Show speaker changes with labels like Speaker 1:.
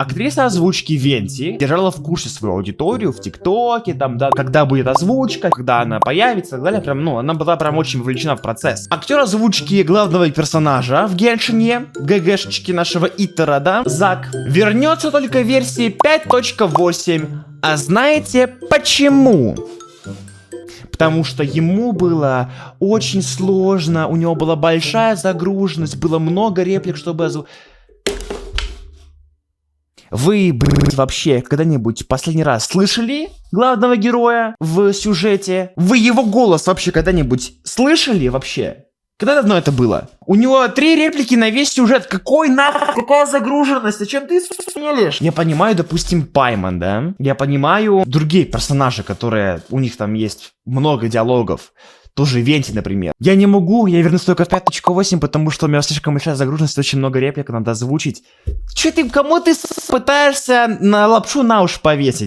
Speaker 1: Актриса озвучки Венти держала в курсе свою аудиторию в ТикТоке, там, да, когда будет озвучка, когда она появится и так далее. Прям, ну, она была прям очень вовлечена в процесс. Актер озвучки главного персонажа в Геншине, ГГшечки нашего Итера, да, Зак, вернется только в версии 5.8. А знаете почему? Потому что ему было очень сложно, у него была большая загруженность, было много реплик, чтобы Вы, вообще когда-нибудь последний раз слышали главного героя в сюжете? Вы его голос вообще когда-нибудь слышали вообще? Когда давно это было? У него 3 реплики на весь сюжет. Какой нахуй? Какая загруженность? О чем ты смелишь? Я понимаю, допустим, Пайман, да? Я понимаю другие персонажи, которые... У них там есть много диалогов. Тоже Венти, например. Я не могу, я вернусь только в 5.8, потому что у меня слишком большая загруженность, очень много реплик надо озвучить. Че ты, кому ты пытаешься на лапшу на уши повесить?